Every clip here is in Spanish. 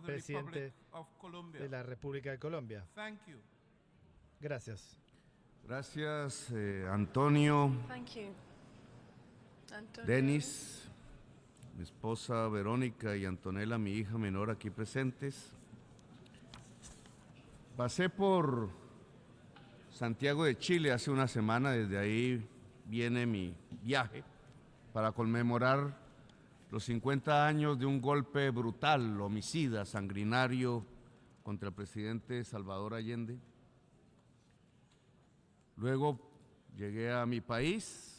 presidente de la República de Colombia. Gracias. Gracias, Antonio, Denis, mi esposa Verónica y Antonella, mi hija menor, aquí presentes. Pasé por Santiago de Chile hace una semana, desde ahí viene mi viaje para conmemorar los 50 años de un golpe brutal, homicida, sanguinario contra el presidente Salvador Allende. Luego llegué a mi país,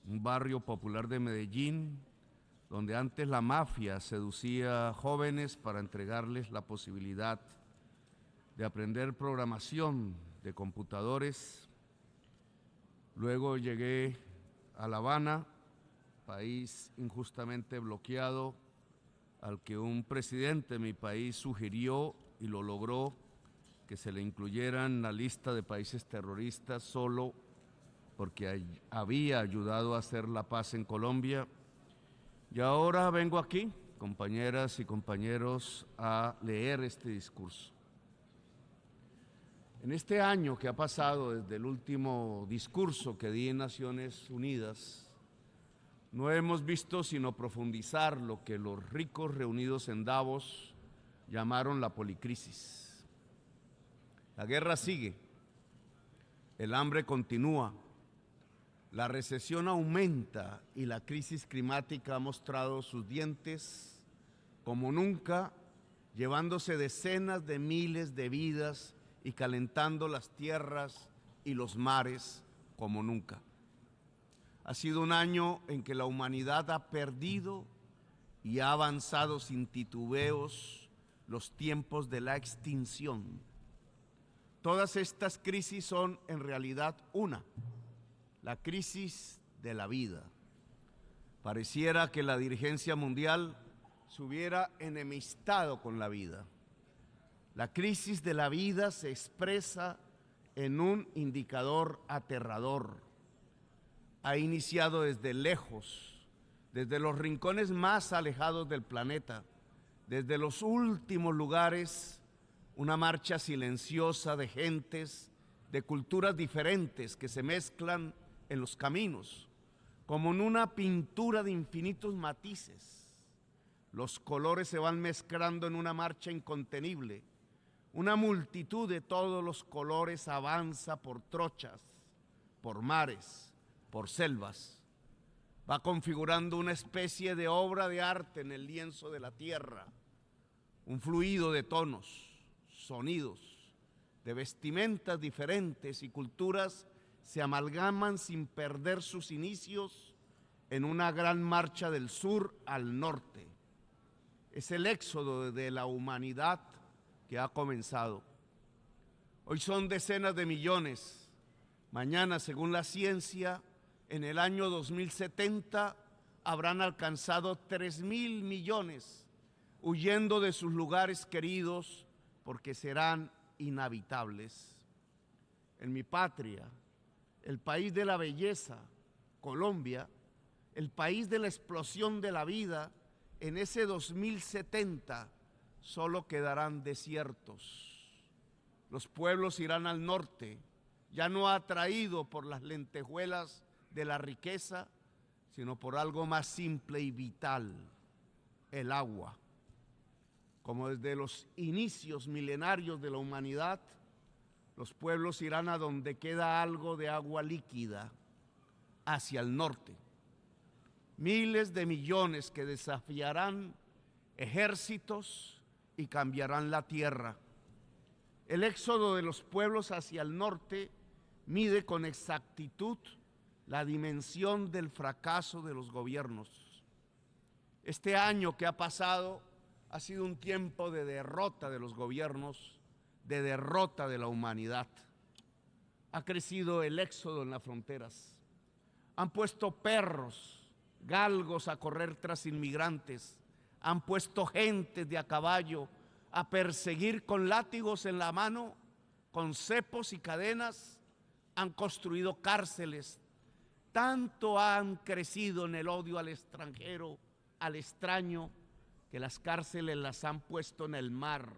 un barrio popular de Medellín, donde antes la mafia seducía a jóvenes para entregarles la posibilidad de aprender programación de computadores. Luego llegué a La Habana, país injustamente bloqueado, al que un presidente de mi país sugirió y lo logró, que se le incluyera en la lista de países terroristas solo porque había ayudado a hacer la paz en Colombia. Y ahora vengo aquí, compañeras y compañeros, a leer este discurso. En este año que ha pasado desde el último discurso que di en Naciones Unidas, no hemos visto sino profundizar lo que los ricos reunidos en Davos llamaron la policrisis. La guerra sigue, el hambre continúa, la recesión aumenta y la crisis climática ha mostrado sus dientes como nunca, llevándose decenas de miles de vidas y calentando las tierras y los mares como nunca. Ha sido un año en que la humanidad ha perdido y ha avanzado sin titubeos los tiempos de la extinción. Todas estas crisis son en realidad una, la crisis de la vida. Pareciera que la dirigencia mundial se hubiera enemistado con la vida. La crisis de la vida se expresa en un indicador aterrador. Ha iniciado desde lejos, desde los rincones más alejados del planeta, desde los últimos lugares, una marcha silenciosa de gentes, de culturas diferentes que se mezclan en los caminos, como en una pintura de infinitos matices. Los colores se van mezclando en una marcha incontenible. Una multitud de todos los colores avanza por trochas, por mares, por selvas. Va configurando una especie de obra de arte en el lienzo de la tierra, un fluido de tonos, sonidos, de vestimentas diferentes y culturas se amalgaman sin perder sus inicios en una gran marcha del sur al norte. Es el éxodo de la humanidad que ha comenzado. Hoy son decenas de millones. Mañana, según la ciencia, en el año 2070 habrán alcanzado 3.000 millones, huyendo de sus lugares queridos porque serán inhabitables. En mi patria, el país de la belleza, Colombia, el país de la explosión de la vida, en ese 2070 solo quedarán desiertos. Los pueblos irán al norte, ya no atraído por las lentejuelas de la riqueza, sino por algo más simple y vital, el agua. Como desde los inicios milenarios de la humanidad, los pueblos irán a donde queda algo de agua líquida, hacia el norte. Miles de millones que desafiarán ejércitos y cambiarán la tierra. El éxodo de los pueblos hacia el norte mide con exactitud la dimensión del fracaso de los gobiernos. Este año que ha pasado ha sido un tiempo de derrota de los gobiernos, de derrota de la humanidad. Ha crecido el éxodo en las fronteras. Han puesto perros, galgos a correr tras inmigrantes. Han puesto gentes de a caballo a perseguir con látigos en la mano, con cepos y cadenas. Han construido cárceles. Tanto han crecido en el odio al extranjero, al extraño, que las cárceles las han puesto en el mar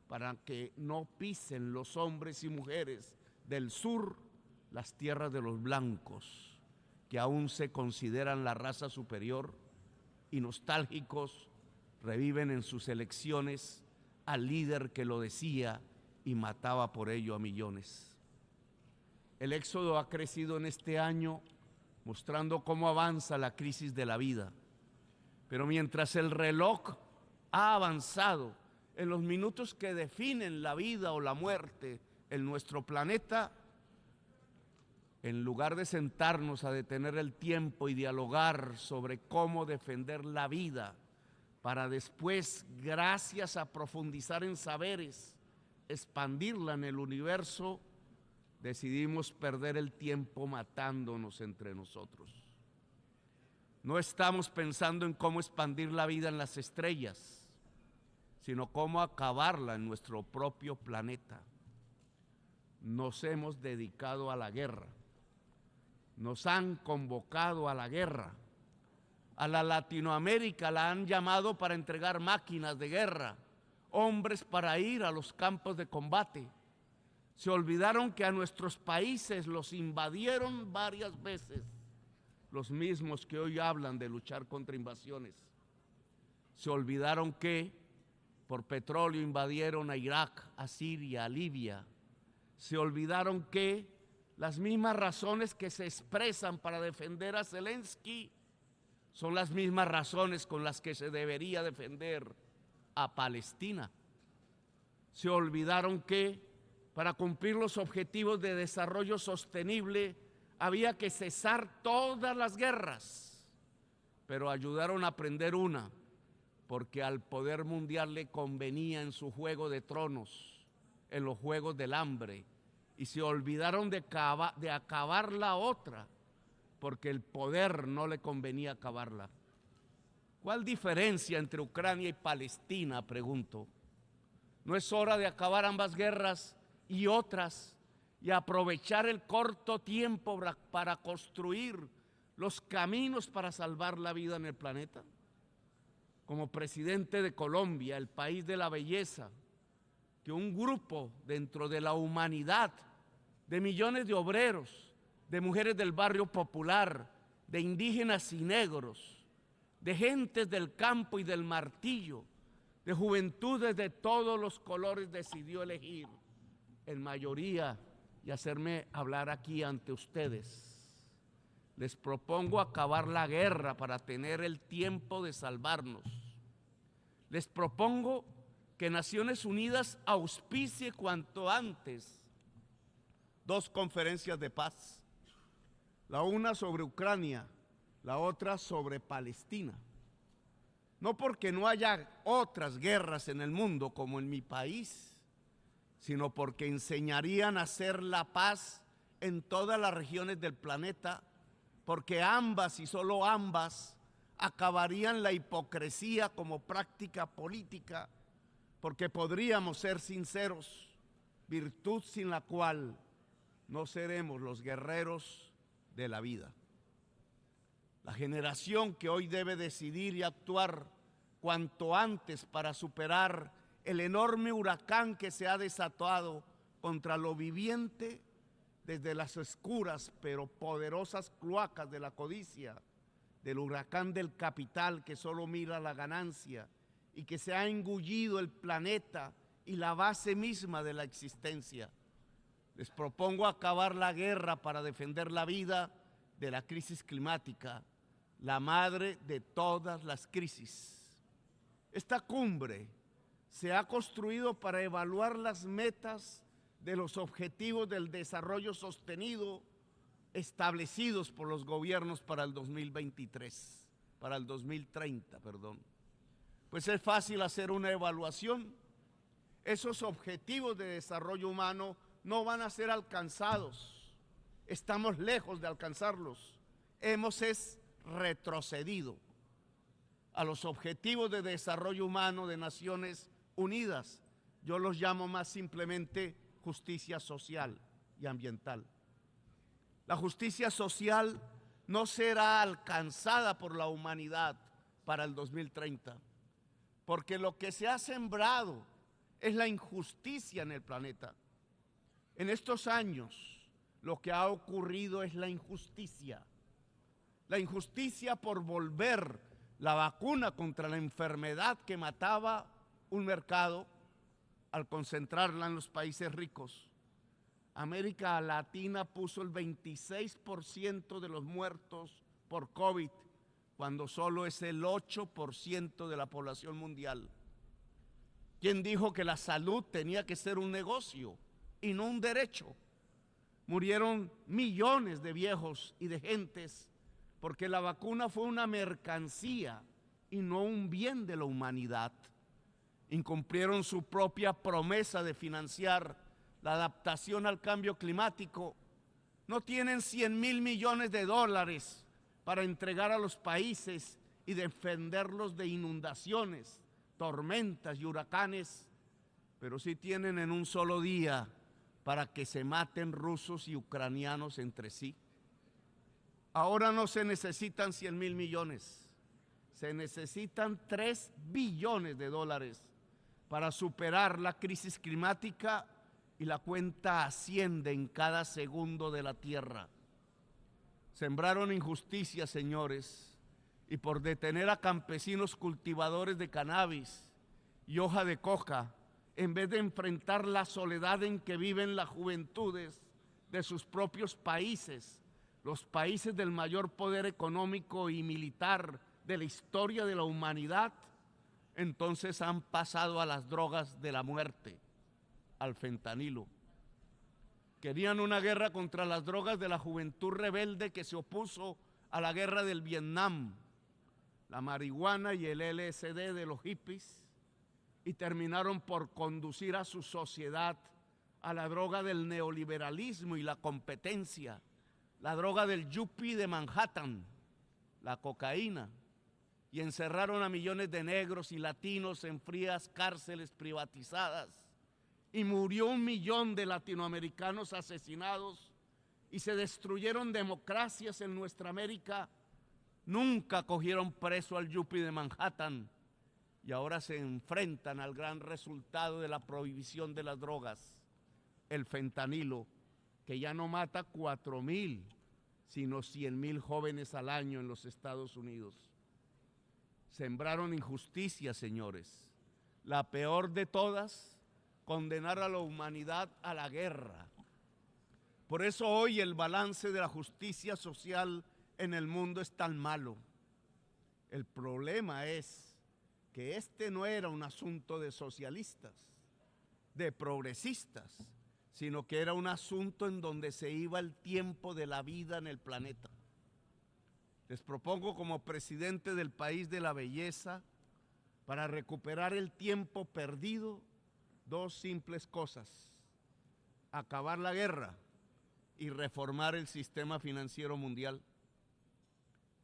para que no pisen los hombres y mujeres del sur las tierras de los blancos, que aún se consideran la raza superior y nostálgicos reviven en sus elecciones al líder que lo decía y mataba por ello a millones. El éxodo ha crecido en este año, mostrando cómo avanza la crisis de la vida. Pero mientras el reloj ha avanzado en los minutos que definen la vida o la muerte en nuestro planeta, en lugar de sentarnos a detener el tiempo y dialogar sobre cómo defender la vida, para después, gracias a profundizar en saberes, expandirla en el universo, decidimos perder el tiempo matándonos entre nosotros. No estamos pensando en cómo expandir la vida en las estrellas, sino cómo acabarla en nuestro propio planeta. Nos hemos dedicado a la guerra. Nos han convocado a la guerra. A la Latinoamérica la han llamado para entregar máquinas de guerra, hombres para ir a los campos de combate. Se olvidaron que a nuestros países los invadieron varias veces, los mismos que hoy hablan de luchar contra invasiones. Se olvidaron que por petróleo invadieron a Irak, a Siria, a Libia. Se olvidaron que las mismas razones que se expresan para defender a Zelensky son las mismas razones con las que se debería defender a Palestina. Se olvidaron que para cumplir los objetivos de desarrollo sostenible había que cesar todas las guerras, pero ayudaron a aprender una, porque al poder mundial le convenía en su juego de tronos, en los juegos del hambre, y se olvidaron de acabar la otra, porque el poder no le convenía acabarla. ¿Cuál diferencia entre Ucrania y Palestina?, pregunto. ¿No es hora de acabar ambas guerras y otras y aprovechar el corto tiempo para construir los caminos para salvar la vida en el planeta? Como presidente de Colombia, el país de la belleza, que un grupo dentro de la humanidad, de millones de obreros, de mujeres del barrio popular, de indígenas y negros, de gentes del campo y del martillo, de juventudes de todos los colores, decidió elegir en mayoría y hacerme hablar aquí ante ustedes. Les propongo acabar la guerra para tener el tiempo de salvarnos. Les propongo que Naciones Unidas auspicie cuanto antes 2 conferencias de paz. La una sobre Ucrania, la otra sobre Palestina. No porque no haya otras guerras en el mundo como en mi país, sino porque enseñarían a hacer la paz en todas las regiones del planeta, porque ambas y solo ambas acabarían la hipocresía como práctica política, porque podríamos ser sinceros, virtud sin la cual no seremos los guerreros de la vida. La generación que hoy debe decidir y actuar cuanto antes para superar el enorme huracán que se ha desatado contra lo viviente desde las oscuras pero poderosas cloacas de la codicia, del huracán del capital que solo mira la ganancia y que se ha engullido el planeta y la base misma de la existencia. Les propongo acabar la guerra para defender la vida de la crisis climática, la madre de todas las crisis. Esta cumbre se ha construido para evaluar las metas de los objetivos del desarrollo sostenido establecidos por los gobiernos para el 2030, perdón. Pues es fácil hacer una evaluación. Esos objetivos de desarrollo humano no van a ser alcanzados. Estamos lejos de alcanzarlos. Hemos retrocedido a los objetivos de desarrollo humano de Naciones Unidas. Yo los llamo más simplemente justicia social y ambiental. La justicia social no será alcanzada por la humanidad para el 2030. porque lo que se ha sembrado es la injusticia en el planeta. En estos años, lo que ha ocurrido es la injusticia. La injusticia por volver la vacuna contra la enfermedad que mataba un mercado al concentrarla en los países ricos. América Latina puso el 26% de los muertos por COVID, cuando solo es el 8% de la población mundial. ¿Quién dijo que la salud tenía que ser un negocio y no un derecho? Murieron millones de viejos y de gentes porque la vacuna fue una mercancía y no un bien de la humanidad. Incumplieron su propia promesa de financiar la adaptación al cambio climático. No tienen 100.000 millones de dólares para entregar a los países y defenderlos de inundaciones, tormentas y huracanes, pero sí tienen en un solo día para que se maten rusos y ucranianos entre sí. Ahora no se necesitan 100.000 millones, se necesitan 3 billones de dólares para superar la crisis climática, y la cuenta asciende en cada segundo de la tierra. Sembraron injusticia, señores, y por detener a campesinos cultivadores de cannabis y hoja de coca, en vez de enfrentar la soledad en que viven las juventudes de sus propios países, los países del mayor poder económico y militar de la historia de la humanidad, entonces han pasado a las drogas de la muerte, al fentanilo. Querían una guerra contra las drogas de la juventud rebelde que se opuso a la guerra del Vietnam, la marihuana y el LSD de los hippies, y terminaron por conducir a su sociedad a la droga del neoliberalismo y la competencia, la droga del yuppie de Manhattan, la cocaína, y encerraron a millones de negros y latinos en frías cárceles privatizadas, y murió 1 millón de latinoamericanos asesinados, y se destruyeron democracias en nuestra América. Nunca cogieron preso al yuppie de Manhattan, y ahora se enfrentan al gran resultado de la prohibición de las drogas, el fentanilo, que ya no mata 4.000, sino 100.000 jóvenes al año en los Estados Unidos. Sembraron injusticia, señores. La peor de todas, condenar a la humanidad a la guerra. Por eso hoy el balance de la justicia social en el mundo es tan malo. El problema es que este no era un asunto de socialistas, de progresistas, sino que era un asunto en donde se iba el tiempo de la vida en el planeta. Les propongo como presidente del país de la belleza, para recuperar el tiempo perdido, 2 simples cosas: acabar la guerra y reformar el sistema financiero mundial.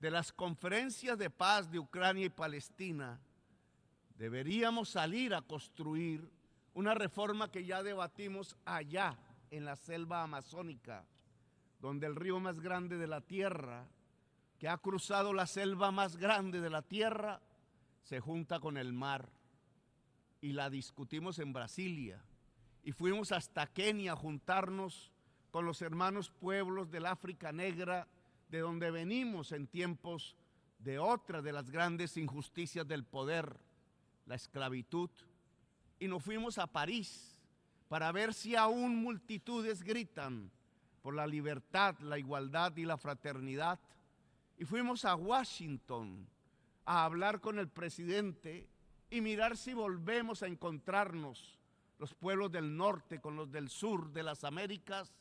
De las conferencias de paz de Ucrania y Palestina, deberíamos salir a construir una reforma que ya debatimos allá en la selva amazónica, donde el río más grande de la tierra, que ha cruzado la selva más grande de la tierra, se junta con el mar. Y la discutimos en Brasilia, y fuimos hasta Kenia a juntarnos con los hermanos pueblos del África Negra, de donde venimos en tiempos de otra de las grandes injusticias del poder, la esclavitud. Y nos fuimos a París para ver si aún multitudes gritan por la libertad, la igualdad y la fraternidad. Y fuimos a Washington a hablar con el presidente y mirar si volvemos a encontrarnos los pueblos del norte con los del sur de las Américas,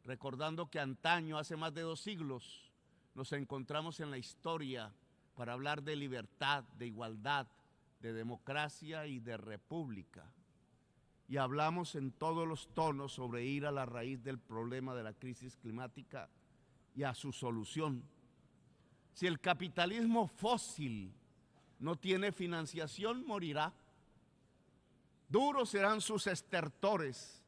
recordando que antaño, hace más de 2 siglos, nos encontramos en la historia para hablar de libertad, de igualdad, de democracia y de república. Y hablamos en todos los tonos sobre ir a la raíz del problema de la crisis climática y a su solución. Si el capitalismo fósil no tiene financiación, morirá. Duros serán sus estertores,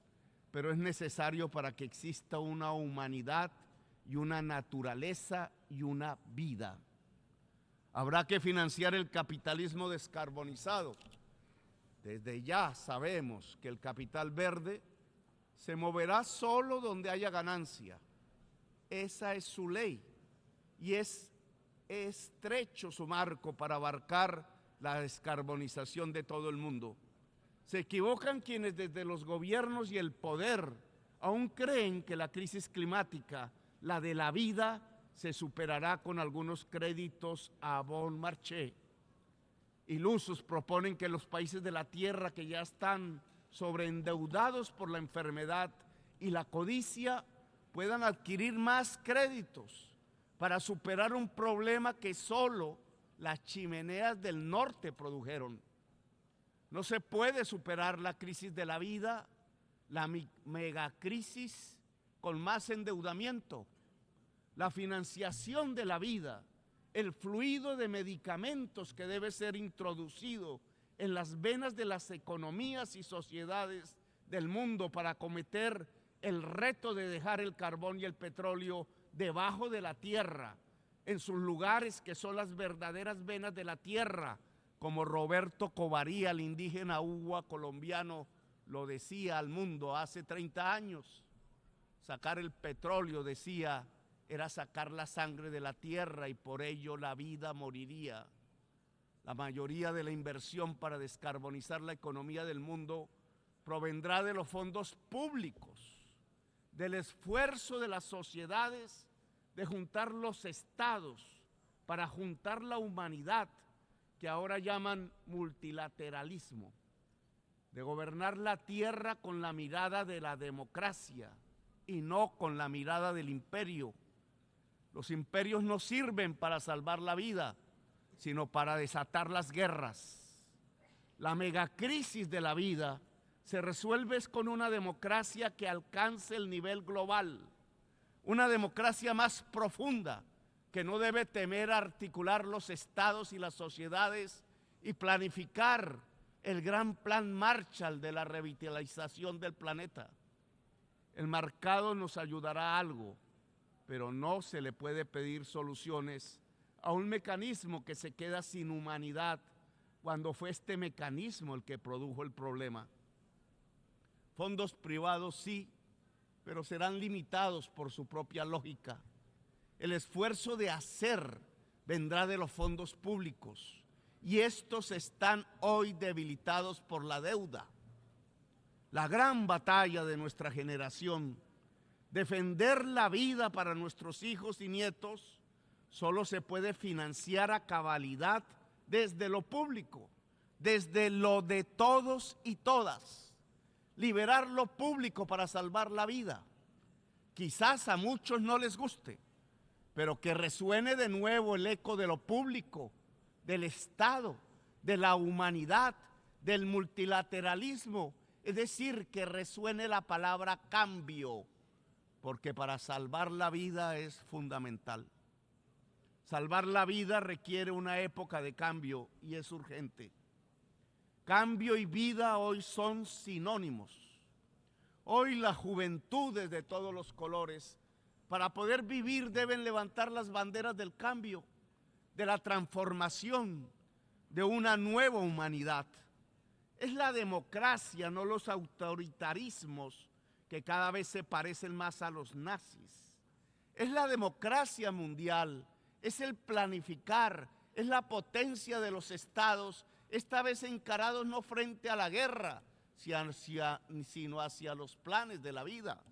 pero es necesario para que exista una humanidad y una naturaleza y una vida. Habrá que financiar el capitalismo descarbonizado. Desde ya sabemos que el capital verde se moverá solo donde haya ganancia. Esa es su ley y es estrecho su marco para abarcar la descarbonización de todo el mundo. Se equivocan quienes desde los gobiernos y el poder aún creen que la crisis climática, la de la vida, se superará con algunos créditos a bon marché. Ilusos proponen que los países de la tierra que ya están sobreendeudados por la enfermedad y la codicia puedan adquirir más créditos para superar un problema que solo las chimeneas del norte produjeron. No se puede superar la crisis de la vida, la megacrisis, con más endeudamiento. La financiación de la vida, el fluido de medicamentos que debe ser introducido en las venas de las economías y sociedades del mundo para acometer el reto de dejar el carbón y el petróleo debajo de la tierra, en sus lugares que son las verdaderas venas de la tierra, como Roberto Covaría, el indígena Uwa colombiano, lo decía al mundo hace 30 años. Sacar el petróleo, decía, era sacar la sangre de la tierra y por ello la vida moriría. La mayoría de la inversión para descarbonizar la economía del mundo provendrá de los fondos públicos, del esfuerzo de las sociedades de juntar los estados para juntar la humanidad, que ahora llaman multilateralismo, de gobernar la tierra con la mirada de la democracia y no con la mirada del imperio. Los imperios no sirven para salvar la vida, sino para desatar las guerras. La megacrisis de la vida se resuelve con una democracia que alcance el nivel global, una democracia más profunda que no debe temer articular los estados y las sociedades y planificar el gran plan Marshall de la revitalización del planeta. El mercado nos ayudará a algo, pero no se le puede pedir soluciones a un mecanismo que se queda sin humanidad cuando fue este mecanismo el que produjo el problema. Fondos privados sí, pero serán limitados por su propia lógica. El esfuerzo de hacer vendrá de los fondos públicos y estos están hoy debilitados por la deuda. La gran batalla de nuestra generación, defender la vida para nuestros hijos y nietos, solo se puede financiar a cabalidad desde lo público, desde lo de todos y todas. Liberar lo público para salvar la vida. Quizás a muchos no les guste, pero que resuene de nuevo el eco de lo público, del Estado, de la humanidad, del multilateralismo, es decir, que resuene la palabra cambio, porque para salvar la vida es fundamental. Salvar la vida requiere una época de cambio y es urgente. Cambio y vida hoy son sinónimos. Hoy las juventudes de todos los colores, para poder vivir, deben levantar las banderas del cambio, de la transformación, de una nueva humanidad. Es la democracia, no los autoritarismos que cada vez se parecen más a los nazis. Es la democracia mundial, es el planificar, es la potencia de los estados, esta vez encarados no frente a la guerra, sino hacia los planes de la vida.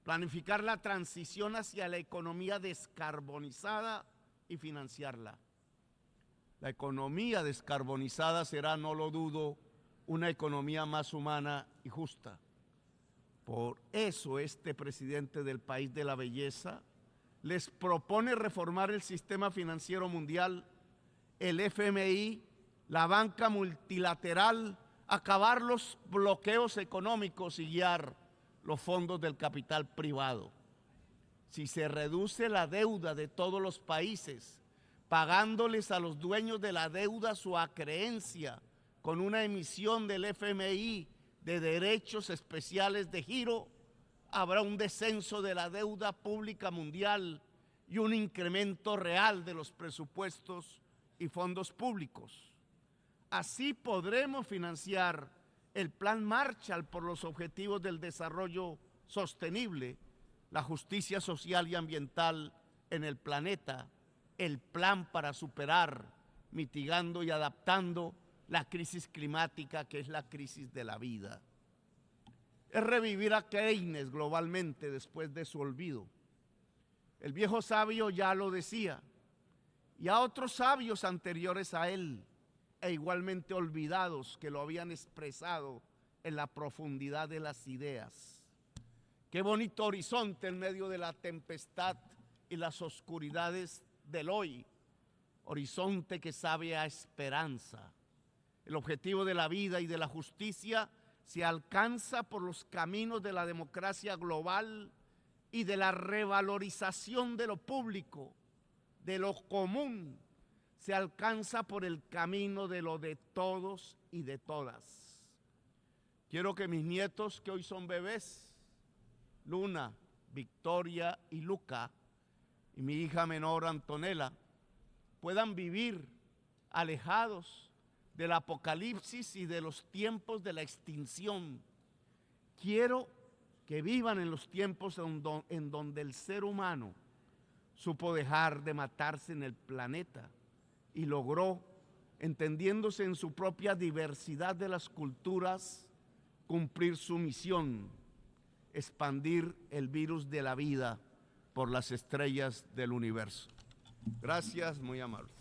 Planificar la transición hacia la economía descarbonizada y financiarla. La economía descarbonizada será, no lo dudo, una economía más humana y justa. Por eso este presidente del país de la belleza les propone reformar el sistema financiero mundial, el FMI, la banca multilateral, acabar los bloqueos económicos y guiar los fondos del capital privado. Si se reduce la deuda de todos los países, pagándoles a los dueños de la deuda su acreencia con una emisión del FMI de derechos especiales de giro, habrá un descenso de la deuda pública mundial y un incremento real de los presupuestos y fondos públicos. Así podremos financiar el Plan Marshall por los objetivos del desarrollo sostenible, la justicia social y ambiental en el planeta, el plan para superar, mitigando y adaptando la crisis climática, que es la crisis de la vida. Es revivir a Keynes globalmente después de su olvido. El viejo sabio ya lo decía, y a otros sabios anteriores a él, e igualmente olvidados, que lo habían expresado en la profundidad de las ideas. Qué bonito horizonte en medio de la tempestad y las oscuridades del hoy, horizonte que sabe a esperanza. El objetivo de la vida y de la justicia se alcanza por los caminos de la democracia global y de la revalorización de lo público, de lo común. Se alcanza por el camino de lo de todos y de todas. Quiero que mis nietos, que hoy son bebés, Luna, Victoria y Luca, y mi hija menor Antonella, puedan vivir alejados del apocalipsis y de los tiempos de la extinción. Quiero que vivan en los tiempos en donde el ser humano supo dejar de matarse en el planeta y logró, entendiéndose en su propia diversidad de las culturas, cumplir su misión: expandir el virus de la vida por las estrellas del universo. Gracias, muy amables.